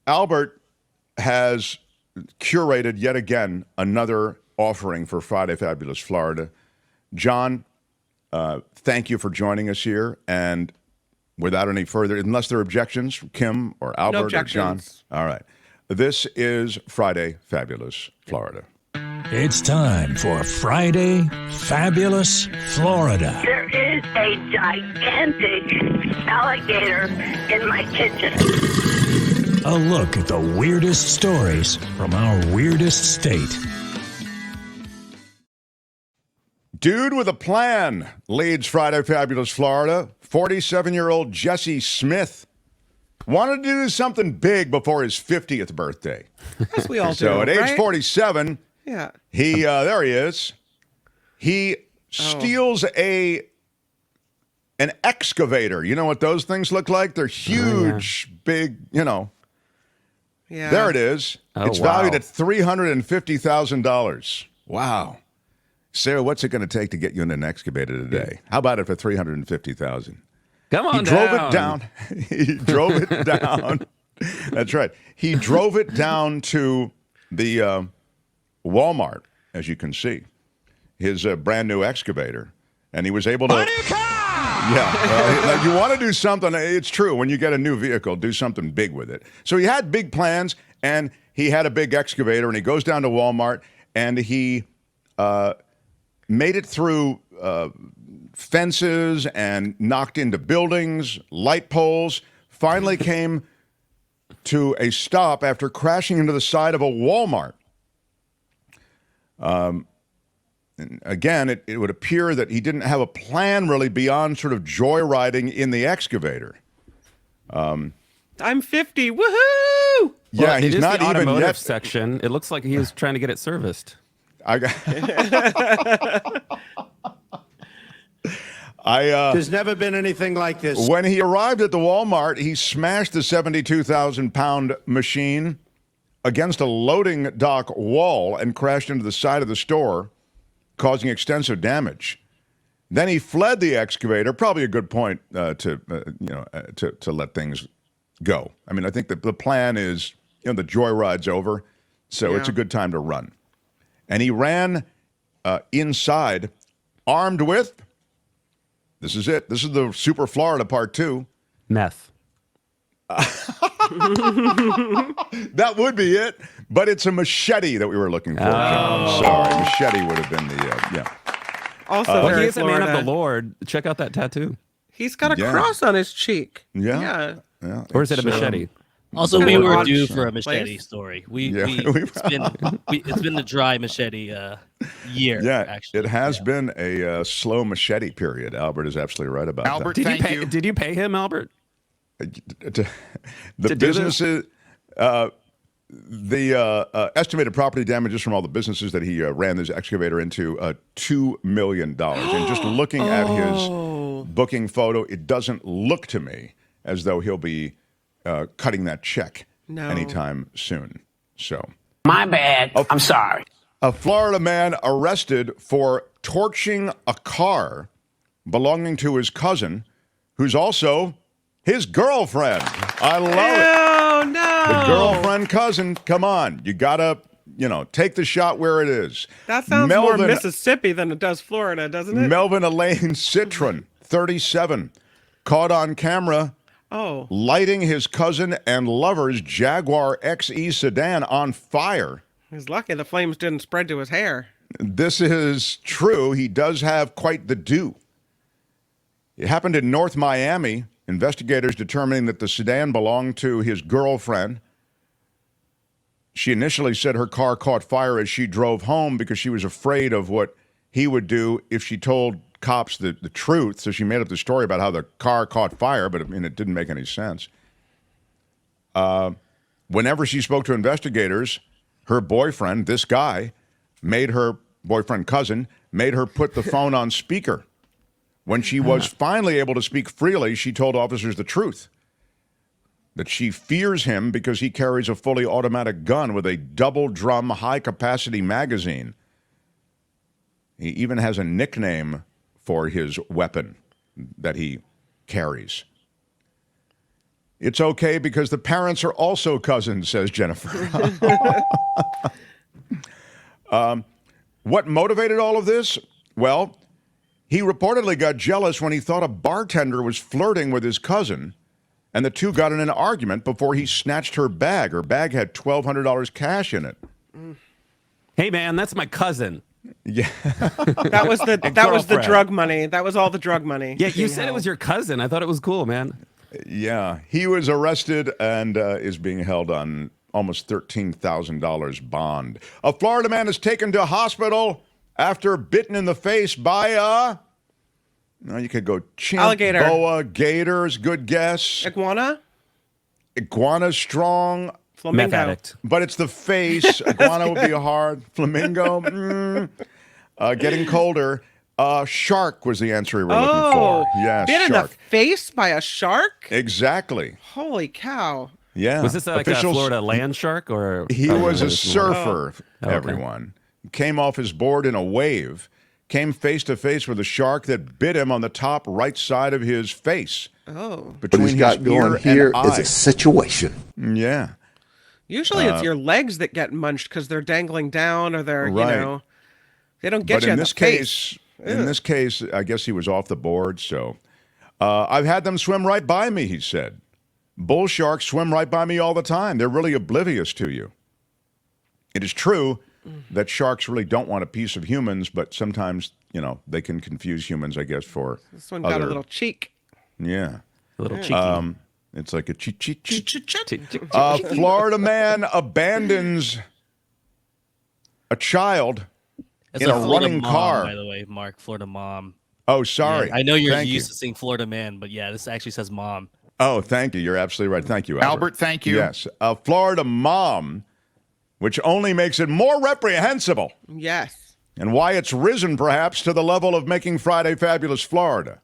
Albert has curated yet again another offering for Friday Fabulous Florida. John, thank you for joining us here. And without any further, unless there are objections from Kim or Albert or John. All right. This is Friday Fabulous Florida. It's time for Friday Fabulous Florida. There is a gigantic alligator in my kitchen. A look at the weirdest stories from our weirdest state. Dude with a plan leads Friday Fabulous Florida. 47-year-old Jesse Smith wanted to do something big before his 50th birthday. As we all do. So at age right? 47, Yeah. he there he is. He steals an excavator. You know what those things look like? They're huge, big, Yeah. There it is. It's valued at $350,000. Wow. Sarah, what's it going to take to get you in an excavator today? How about it for $350,000? Come on, he drove it down. He drove it down. That's right. He drove it down to the Walmart, as you can see, his brand new excavator, and he was able to. Yeah, you want to do something. It's true. When you get a new vehicle, do something big with it. So he had big plans, and he had a big excavator, and he goes down to Walmart, and he made it through fences and knocked into buildings, light poles, finally came to a stop after crashing into the side of a Walmart. And again, it would appear that he didn't have a plan really beyond sort of joyriding in the excavator. I'm 50. Woohoo! Yeah, well, he's not the even automotive yet. section. It looks like he was trying to get it serviced. There's never been anything like this. When he arrived at the Walmart, he smashed the 72,000-pound machine against a loading dock wall and crashed into the side of the store, causing extensive damage. Then he fled the excavator. Probably a good point to let things go. I mean, I think the plan is, the joyride's over, so it's a good time to run. And he ran inside, armed with. This is it. This is the Super Florida Part 2. Meth. That would be it, but it's a machete that we were looking for. John. Sorry, machete would have been the Also, he is a man Florida. of the Lord. Check out that tattoo. He's got a cross on his cheek. Yeah. Or is it a machete? Also, we were due for a machete story. It's been the dry machete year. Yeah, actually. it has been a slow machete period. Albert is absolutely right about Albert, that. thank you. Did you pay him, Albert? The businesses, the estimated property damages from all the businesses that he ran this excavator into, $2 million. And just looking at his booking photo, it doesn't look to me as though he'll be cutting that check anytime soon. So, My bad. I'm sorry. a Florida man arrested for torching a car belonging to his cousin, who's also his girlfriend. I love it. Oh, no. The girlfriend cousin, come on. You got to, take the shot where it is. That sounds more Mississippi than it does Florida, doesn't it? Melvin Elaine Citron, 37, caught on camera lighting his cousin and lover's Jaguar XE sedan on fire. He's lucky the flames didn't spread to his hair. This is true. He does have quite the do. It happened in North Miami. Investigators determining that the sedan belonged to his girlfriend. She initially said her car caught fire as she drove home because she was afraid of what he would do if she told cops the truth. So she made up the story about how the car caught fire, but it didn't make any sense. Whenever she spoke to investigators, her boyfriend, this guy, made her boyfriend cousin, made her put the phone on speaker. When she was finally able to speak freely, she told officers the truth, that she fears him because he carries a fully automatic gun with a double-drum, high-capacity magazine. He even has a nickname for his weapon that he carries. It's okay because the parents are also cousins, says Jennifer. What motivated all of this? Well, he reportedly got jealous when he thought a bartender was flirting with his cousin, and the two got in an argument before he snatched her bag. Her bag had $1,200 cash in it. Hey, man, that's my cousin. Yeah. That was the girlfriend. drug money. That was all the drug money. Yeah, you said it was your cousin. I thought it was cool, man. Yeah. He was arrested and is being held on almost $13,000 bond. A Florida man is taken to hospital after bitten in the face by a... No, you could go chimp, Alligator. boa, gators, good guess. Iguana? Iguana strong, Flamingo. Meth addict. but it's the face. Iguana would be hard. Flamingo, getting colder. Shark was the answer we were looking for. Yeah, bit in the shark. face by a shark? Exactly. Holy cow. Yeah. Was this like Officials- a Florida land shark or? He or was a this- surfer, okay. everyone. Came off his board in a wave, came face to face with a shark that bit him on the top right side of his face. Oh. What Between he's got his ear going here and is eye. a situation. Yeah. Usually it's your legs that get munched because they're dangling down or they're, Right. you know, they don't get But you in in this the face. case, I guess he was off the board. So I've had them swim right by me, he said. Bull sharks swim right by me all the time. They're really oblivious to you. It is true that sharks really don't want a piece of humans, but sometimes, you know, they can confuse humans, I guess, for This one got other, a little cheek. Yeah. A little cheeky. It's like a cheat. Cheek, cheek. Florida man abandons a child It's in a Florida running mom, car. by the way, Mark. Florida mom. Oh, sorry. Yeah, I know you're Thank used you. to seeing Florida man, but yeah, this actually says mom. Oh, thank you. You're absolutely right. Thank you, Albert, thank you. Yes. A Florida mom, which only makes it more reprehensible, Yes. and why it's risen perhaps to the level of making Friday Fabulous Florida.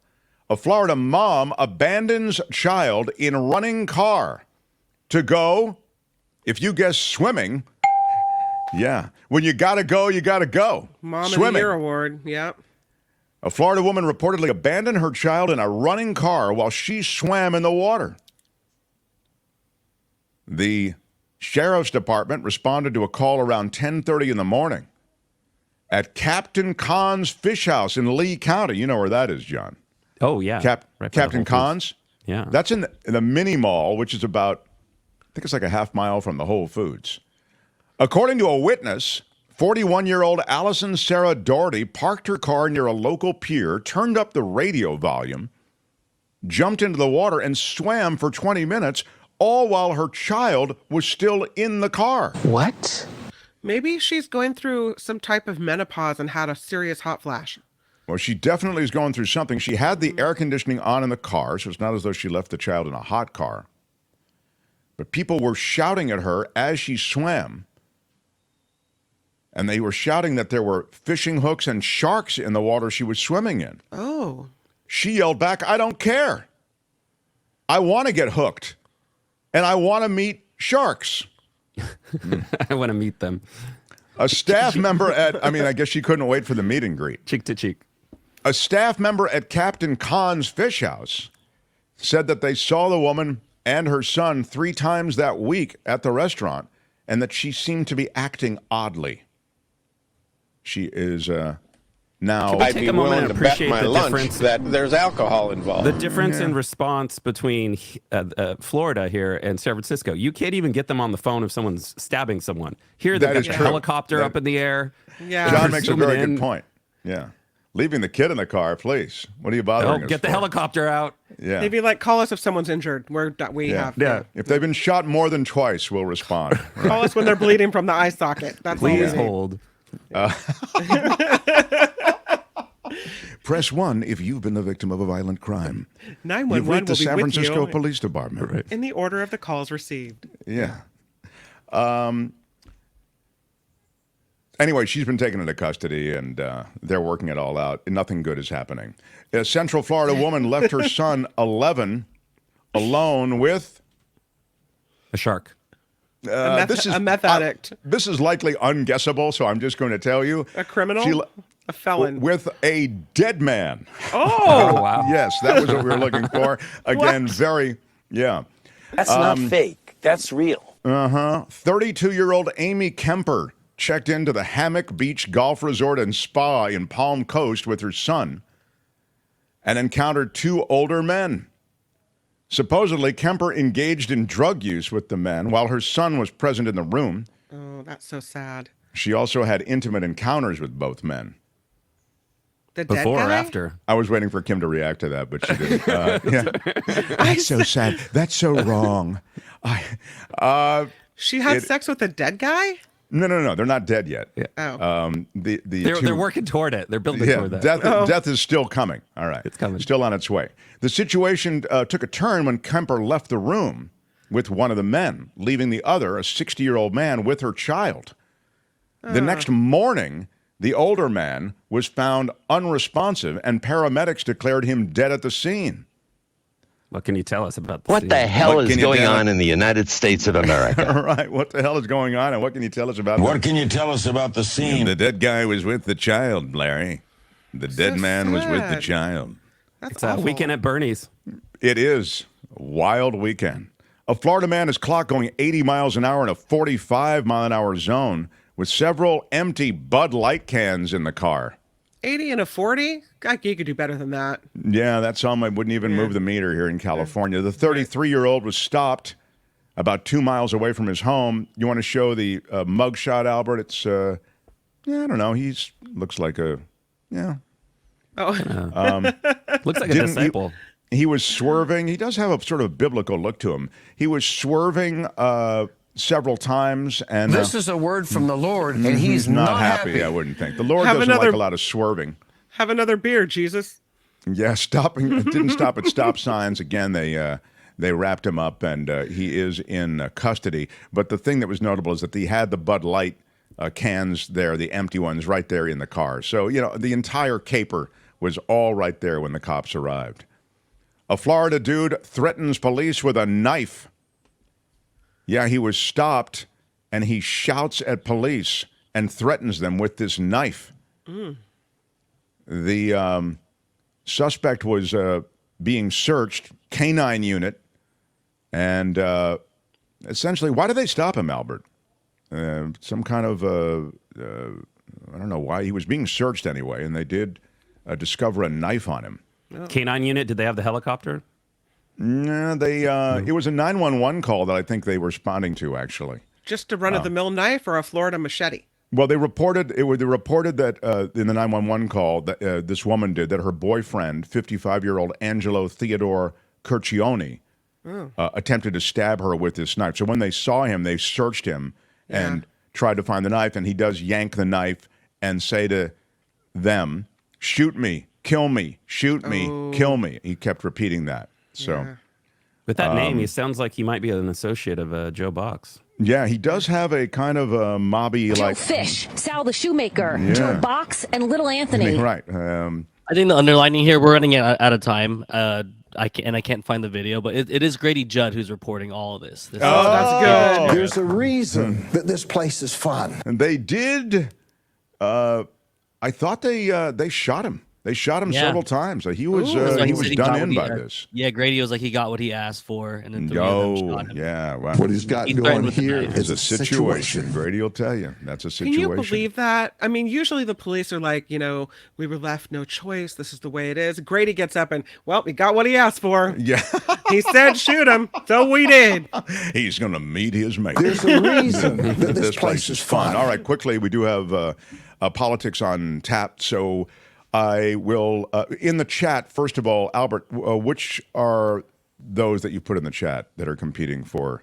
A Florida mom abandons child in running car to go, if you guess swimming, yeah. When you gotta go, you gotta go. Mom Swimming. of the Year award. Yep. A Florida woman reportedly abandoned her child in a running car while she swam in the water. The sheriff's department responded to a call around 10:30 in the morning at Captain Khan's Fish House in Lee County. You know where that is, John. Oh yeah. Right by the Captain Whole Foods. Khan's? Yeah. That's in the mini mall, which is about, I think it's like a half mile from the Whole Foods. According to a witness, 41-year-old Allison Sarah Doherty parked her car near a local pier, turned up the radio volume, jumped into the water, and swam for 20 minutes, all while her child was still in the car. What? Maybe she's going through some type of menopause and had a serious hot flash. Well, she definitely is going through something. She had the air conditioning on in the car, so it's not as though she left the child in a hot car. But people were shouting at her as she swam. And they were shouting that there were fishing hooks and sharks in the water she was swimming in. Oh. She yelled back, "I don't care. I want to get hooked. And I want to meet sharks." I want to meet them A staff member I guess she couldn't wait for the meet and greet. cheek to cheek. A staff member at Captain Khan's Fish House said that they saw the woman and her son 3 times that week at the restaurant and that she seemed to be acting oddly. She is now... I'd take a moment and appreciate the difference. that there's alcohol involved. The difference in response between Florida here and San Francisco. You can't even get them on the phone if someone's stabbing someone. Here, they've That got is the true. helicopter up in the air. Yeah. John makes a zooming very in. good point. Yeah. Leaving the kid in the car, please. What are you bothering Oh, us get the for? helicopter out. Yeah. Maybe like call us if someone's injured. We Yeah. have. Yeah. If they've been shot more than twice, we'll respond. Call us when they're bleeding from the eye socket. That's all we Please need. hold. Press 1 if you've been the victim of a violent crime. 911 You've reached the will be San with Francisco you Police Department. in the order of the calls received. Yeah. Anyway, she's been taken into custody, and they're working it all out. Nothing good is happening. A Central Florida woman left her son, 11, alone with... A shark. A meth addict. This is likely unguessable, so I'm just going to tell you. A criminal? She A felon. with a dead man. Oh! Wow. Yes, that was what we were looking for. Again, very, yeah. That's not fake. That's real. 32-year-old Amy Kemper checked into the Hammock Beach Golf Resort and Spa in Palm Coast with her son and encountered two older men. Supposedly, Kemper engaged in drug use with the men while her son was present in the room. Oh, that's so sad. She also had intimate encounters with both men. The Before dead or guy? after? I was waiting for Kim to react to that, but she didn't. Yeah. That's so sad. That's so wrong. She had sex with a dead guy? No. They're not dead yet. Yeah. Oh. They're working toward it. They're building toward that. Death is still coming. All right. It's coming. Still on its way. The situation took a turn when Kemper left the room with one of the men, leaving the other, a 60-year-old man, with her child. The next morning, the older man was found unresponsive, and paramedics declared him dead at the scene. What can you tell us about this? What the hell is going on in the United States of America? All right, what the hell is going on, and what can you tell us about What can you tell us about the scene? The dead guy was with the child, Larry. The dead man was with the sad. child. That's It's a awful. weekend at Bernie's. It is a wild weekend. A Florida man is clocked going 80 miles an hour in a 45-mile-an-hour zone with several empty Bud Light cans in the car. 80 and a 40? God, you could do better than that. Yeah, that song wouldn't even move the meter here in California. The 33-year-old was stopped about 2 miles away from his home. You want to show the mugshot, Albert? It's, I don't know. He's looks like a, Oh, Looks like a Didn't disciple. He was swerving. He does have a sort of biblical look to him. He was swerving several times, and This is a word from the Lord, and he's not happy. I wouldn't think. The Lord Have doesn't another- like a lot of swerving. have another beer, Jesus. Yeah, stopping. It didn't stop at stop signs. Again, they wrapped him up, and he is in custody. But the thing that was notable is that he had the Bud Light cans there, the empty ones, right there in the car. So, the entire caper was all right there when the cops arrived. A Florida dude threatens police with a knife. Yeah, he was stopped, and he shouts at police and threatens them with this knife. The suspect was being searched, canine unit, and essentially, why did they stop him, Albert? Some kind of, I don't know why. He was being searched anyway, and they did discover a knife on him. Canine unit, did they have the helicopter? No, it was a 911 call that I think they were responding to, actually. Just a run-of-the-mill knife or a Florida machete? Well, they reported that in the 911 call that this woman did that her boyfriend, 55-year-old Angelo Theodore Curcioni, attempted to stab her with this knife. So when they saw him, they searched him and tried to find the knife, and he does yank the knife and say to them, "Shoot me, kill me, shoot me, kill me." He kept repeating that. So, With that name, he sounds like he might be an associate of Joe Box. yeah, he does have a kind of a mobby like Fish, Sal the Shoemaker, Yeah. Joe Box, and Little Anthony. right. I think the underlining here, we're running out of time. I can't find the video, but it is Grady Judd who's reporting all of this. That's good. There's a reason that this place is fun. And they did. I thought they shot him. They shot him Yeah. several times. He was That's why he said was he done got in what by he- this. Yeah, Grady was like he got what he asked for, and then three of them shot him. Yeah. Wow. What he's got He going threatened with the here knife. It's is a a situation. situation. Grady will tell you that's a Can situation. you believe that? I mean, usually the police are like, we were left no choice. This is the way it is. Grady gets up and, well, he got what he asked for. Yeah, He said shoot him, so we did. he's going to meet his mate. There's a reason that this place is fun. All right, quickly, we do have politics on tap, so I will in the chat. First of all, Albert, which are those that you put in the chat that are competing for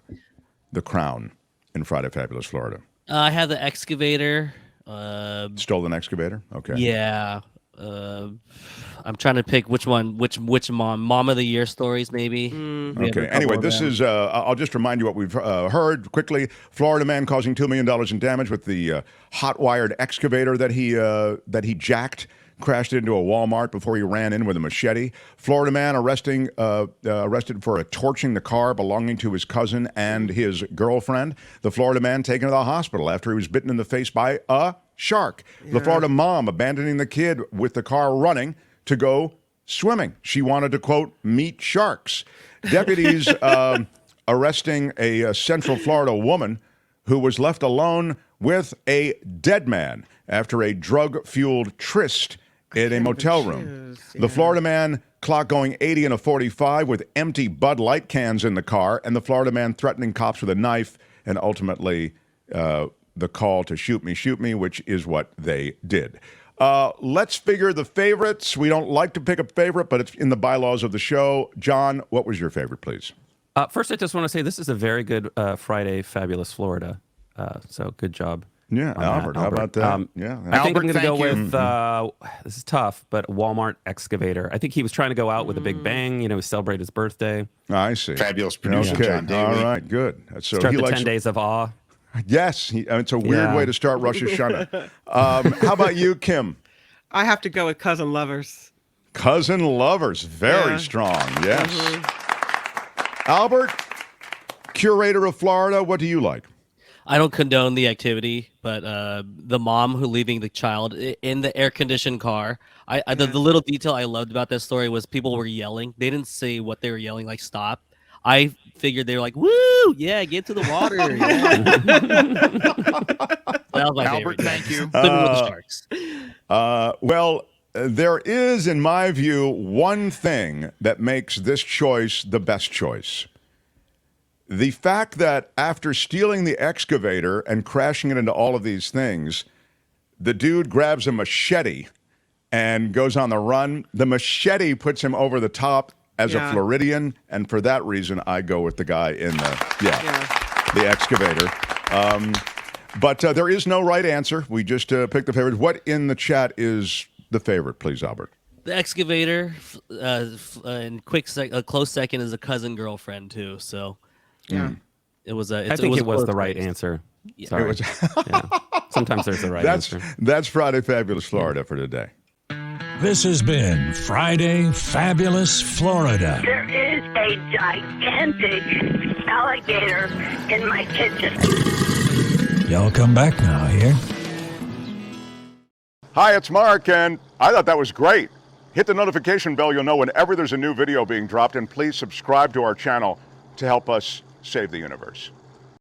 the crown in Friday Fabulous Florida? I have the Excavator. Stolen Excavator. Okay. Yeah. I'm trying to pick which one, which mom of the year stories maybe. We have a Okay. couple Anyway, of this them. is. I'll just remind you what we've heard quickly. Florida man causing $2 million in damage with the hot-wired excavator that he jacked. Crashed into a Walmart before he ran in with a machete. Florida man arrested for torching the car belonging to his cousin and his girlfriend. The Florida man taken to the hospital after he was bitten in the face by a shark. The Florida mom abandoning the kid with the car running to go swimming. She wanted to, quote, meet sharks. Deputies arresting a Central Florida woman who was left alone with a dead man after a drug-fueled tryst in a motel room. The Florida man clocked going 80 in a 45 with empty Bud Light cans in the car, and the Florida man threatening cops with a knife, and ultimately the call to shoot me, which is what they did. Let's figure the favorites. We don't like to pick a favorite, but it's in the bylaws of the show. John, what was your favorite, please? First, I just want to say this is a very good Friday Fabulous Florida. So good job. Yeah, Albert, how about that? Yeah, I think I'm Albert, going to go with, this is tough, but Walmart Excavator. I think he was trying to go out with a big bang, celebrate his birthday. I see. Fabulous producer, Okay, John Daly. all right, good. So Start he the likes 10 days of awe. Yes, it's a weird way to start Rosh Hashanah. How about you, Kim? I have to go with Cousin Lovers. Cousin Lovers, very strong, yes. Albert, curator of Florida, what do you like? I don't condone the activity, but the mom who leaving the child in the air-conditioned car. The little detail I loved about that story was people were yelling. They didn't say what they were yelling, like stop. I figured they were like, "Woo, yeah, get to the water." Yeah. That was my Albert, favorite. thank you. Swimming with the sharks. Well, there is, in my view, one thing that makes this choice the best choice. The fact that after stealing the excavator and crashing it into all of these things, the dude grabs a machete and goes on the run. The machete puts him over the top as a Floridian, and for that reason, I go with the guy in the excavator. But there is no right answer. We just picked the favorite. What in the chat is the favorite, please, Albert? The excavator, and a close second is a cousin girlfriend too. So. Yeah. It was I think it was the right answer. Yeah. Sorry. Sometimes there's the right answer. That's Friday Fabulous Florida for today. This has been Friday Fabulous Florida. There is a gigantic alligator in my kitchen. Y'all come back now here. Hi, it's Mark, and I thought that was great. Hit the notification bell. You'll know whenever there's a new video being dropped, and please subscribe to our channel to help us save the universe.